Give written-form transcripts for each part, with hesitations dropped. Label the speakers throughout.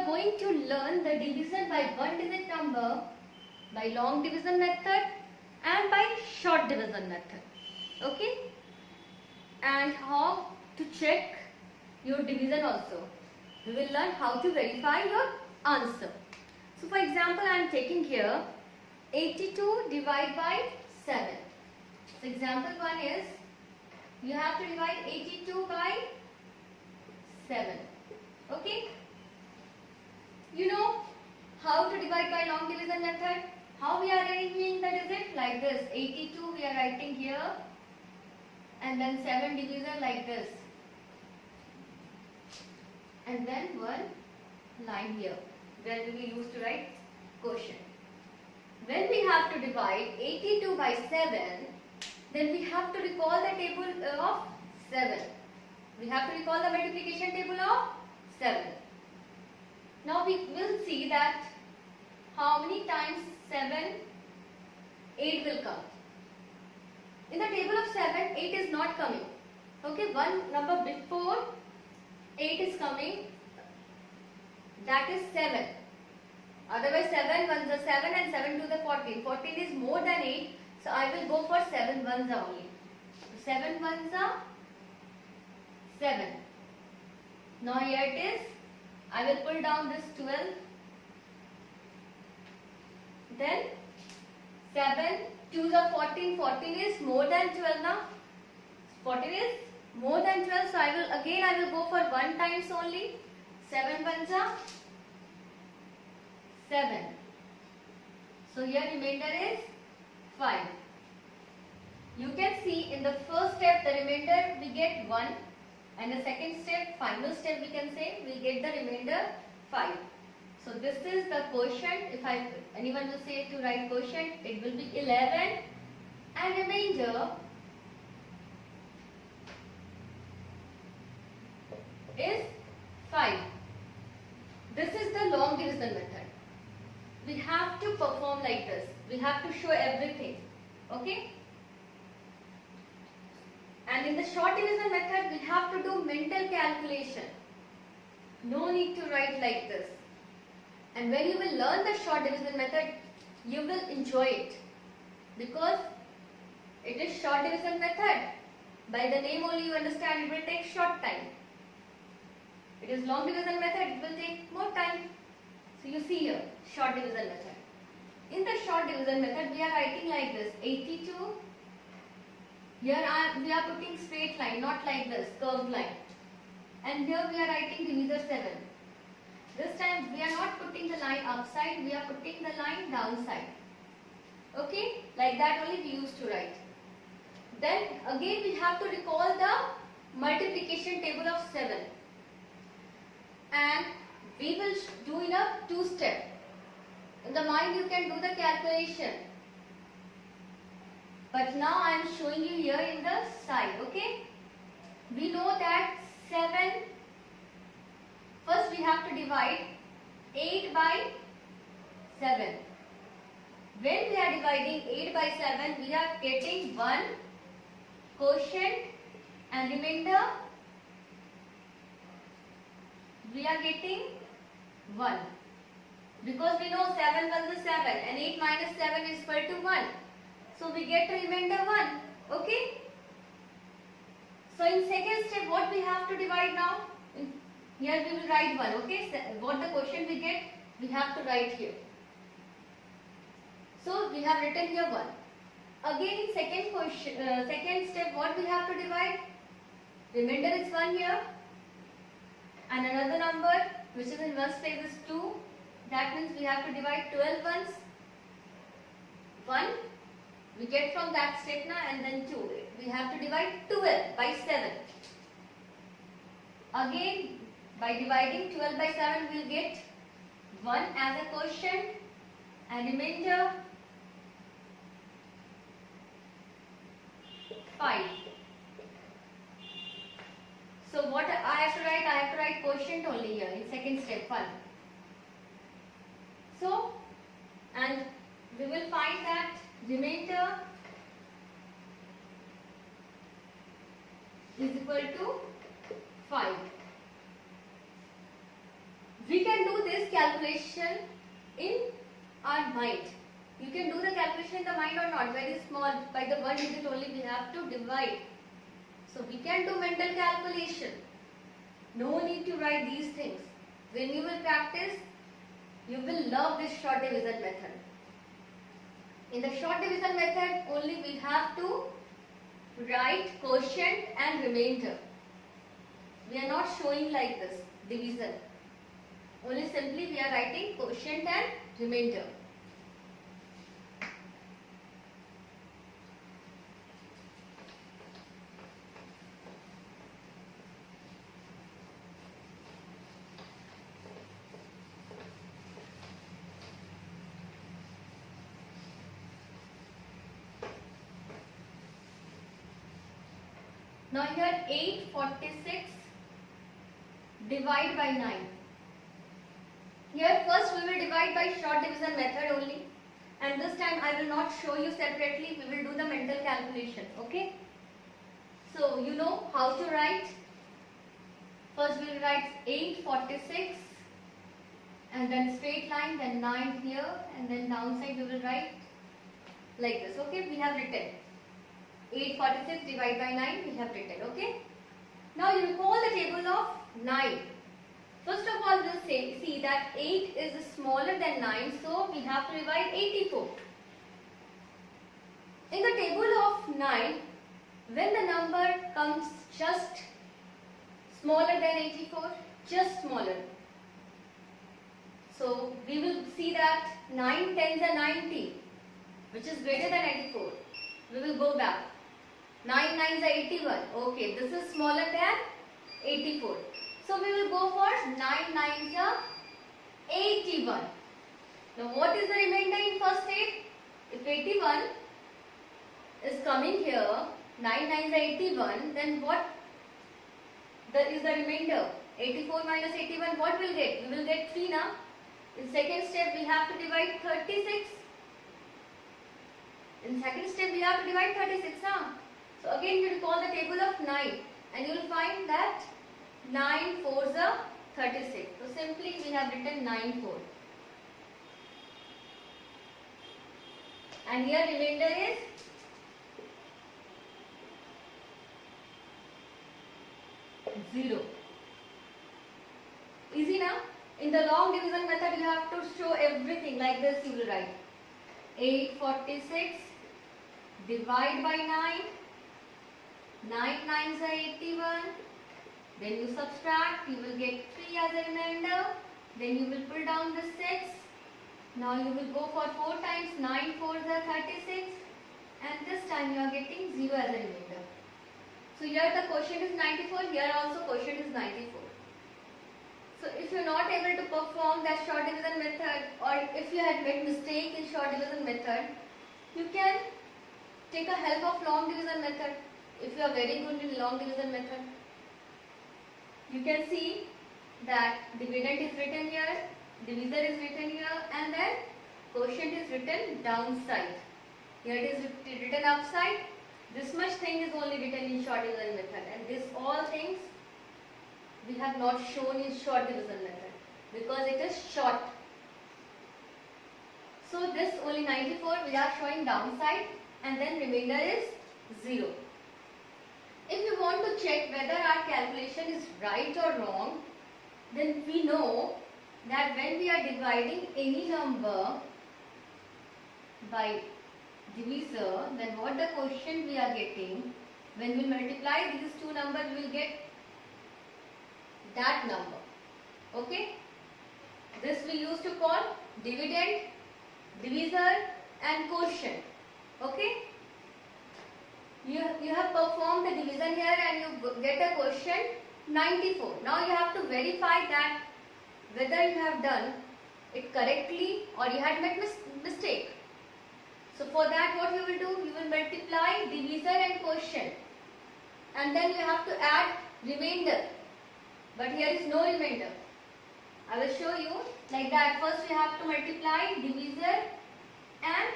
Speaker 1: going to learn the division by one digit number by long division method and by short division method. Okay, and how to check your division also. We will learn how to verify your answer. So for example, I am taking here 82 divided by 7. So example 1 is, you have to divide 82 by 7. Okay, you know how to divide by long division method. How we are arranging the digit? Like this. 82 we are writing here, and then 7 division like this, and then one line here where we will use to write quotient. When we have to divide 82 by 7, then we have to recall the table of 7. We have to recall the multiplication table of 7. Now we will see that how many times 7, 8 will come. In the table of 7, 8 is not coming. Okay, one number before 8 is coming, that is 7. Otherwise 7 ones are 7 and 7 to the 14. 14 is more than 8, so I will go for 7 ones only. 7 ones are 7. Now here it is. I will pull down this 12. Then 7 2s are 14. 14 is more than 12 now. 14 is more than 12. So I will go for 1 times only. 7 ones are 7. So here remainder is 5. You can see in the first step the remainder we get 1, and the second step, final step we can say, we get the remainder 5. So this is the quotient. If anyone will say to write quotient, it will be 11, and remainder is 5. This is the long division method. We have to perform like this. We have to show everything. Okay? And in the short division method, we have to do mental calculation. No need to write like this. And when you will learn the short division method, you will enjoy it. Because it is short division method. By the name only you understand it will take short time. It is long division method, it will take more time. So you see here, short division method. In the short division method, we are writing like this, 82. Here we are putting straight line, not like this, curved line. And here we are writing divisor 7. This time we are not putting the line upside, we are putting the line downside. Okay, like that only we used to write. Then again we have to recall the multiplication table of 7. And we will do in a 2-step. In the mind you can do the calculation. But now I am showing you here in the side. Okay. We know that 7. First we have to divide 8 by 7. When we are dividing 8 by 7, we are getting 1 quotient, and remainder we are getting 1. Because we know 7 ones is 7 and 8 minus 7 is equal to 1. So we get the remainder 1. Okay. So in second step, what we have to divide now? Here we will write 1. Okay. What the quotient we get, we have to write here. So we have written here 1. Again in second step, what we have to divide? Remainder is 1 here. And another number which is in ones place is 2. That means we have to divide 12 ones. 1 we get from that step now, and then 2. We have to divide 12 by 7. Again by dividing 12 by 7 we will get 1 as a quotient, and remainder 5. So what I have to write? I have to write quotient only here in second step 1. So, and we will find that remainder is equal to 5. We can do this calculation in our mind. You can do the calculation in the mind or not, very small, by the one digit only we have to divide. So we can do mental calculation. No need to write these things. When you will practice, you will love this short division method. In the short division method, only we have to write quotient and remainder. We are not showing like this, division. Only simply we are writing quotient and remainder. Now here 846 divide by 9. Here first we will divide by short division method only, and this time I will not show you separately, we will do the mental calculation, okay? So you know how to write. First we will write 846 and then straight line, then 9 here, and then downside we will write like this, okay? We have written 846 divided by 9, we have written, okay? Now you recall the table of 9. First of all, we'll see that 8 is smaller than 9, so we have to divide 84. In the table of 9, when the number comes just smaller than 84, just smaller. So we will see that 9 tens are 90, which is greater than 84. We will go back. 9 nines are 81. Okay, this is smaller than 84. So we will go for 9 nines are 81. Now what is the remainder in first state? If 81 is coming here, 9 nines are 81, then what is the remainder? 84 minus 81, what will get? We will get 3 now. In second step we have to divide 36. In second step we have to divide 36 now. So again you recall the table of 9 and you will find that 9 fours are 36. So simply we have written 9 4. And here remainder is 0. Easy now? In the long division method you have to show everything like this. You will write 846 divide by 9. 9 nines are 81. Then you subtract, you will get 3 as a remainder. Then you will pull down the 6. Now you will go for 4 times 9 fours are 36. And this time you are getting 0 as a remainder. So here the quotient is 94, here also quotient is 94. So if you are not able to perform that short division method, or if you had made mistake in short division method, you can take a help of long division method. If you are very good in long division method, you can see that dividend is written here, divisor is written here, and then quotient is written downside. Here it is written upside. This much thing is only written in short division method, and this all things we have not shown in short division method because it is short. So this only 94 we are showing downside, and then remainder is 0. If you want to check whether our calculation is right or wrong, then we know that when we are dividing any number by divisor, then what the quotient we are getting, when we multiply these two numbers, we will get that number. Okay? This we used to call dividend, divisor and quotient. Okay? You have performed the division here and you get a quotient 94. Now you have to verify that whether you have done it correctly or you had made mistake. So for that what you will do? You will multiply divisor and quotient, and then you have to add remainder. But here is no remainder. I will show you like that. First you have to multiply divisor and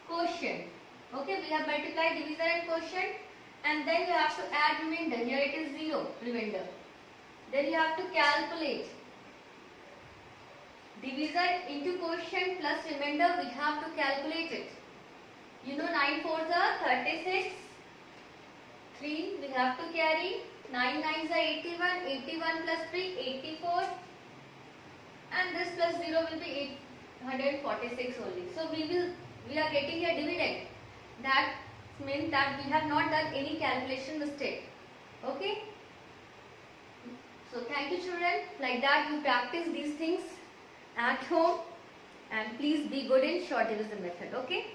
Speaker 1: quotient. Okay, we have multiplied divisor and quotient, and then you have to add remainder. Here it is 0 remainder. Then you have to calculate divisor into quotient plus remainder, we have to calculate it. You know 9 4s are 36, 3 we have to carry, 9 9s are 81, 81 plus 3 84, and this plus 0 will be 846 only. So we are getting a dividend. That means that we have not done any calculation mistake. Okay. So thank you children. Like that you practice these things at home, and please be good in short division method. Okay.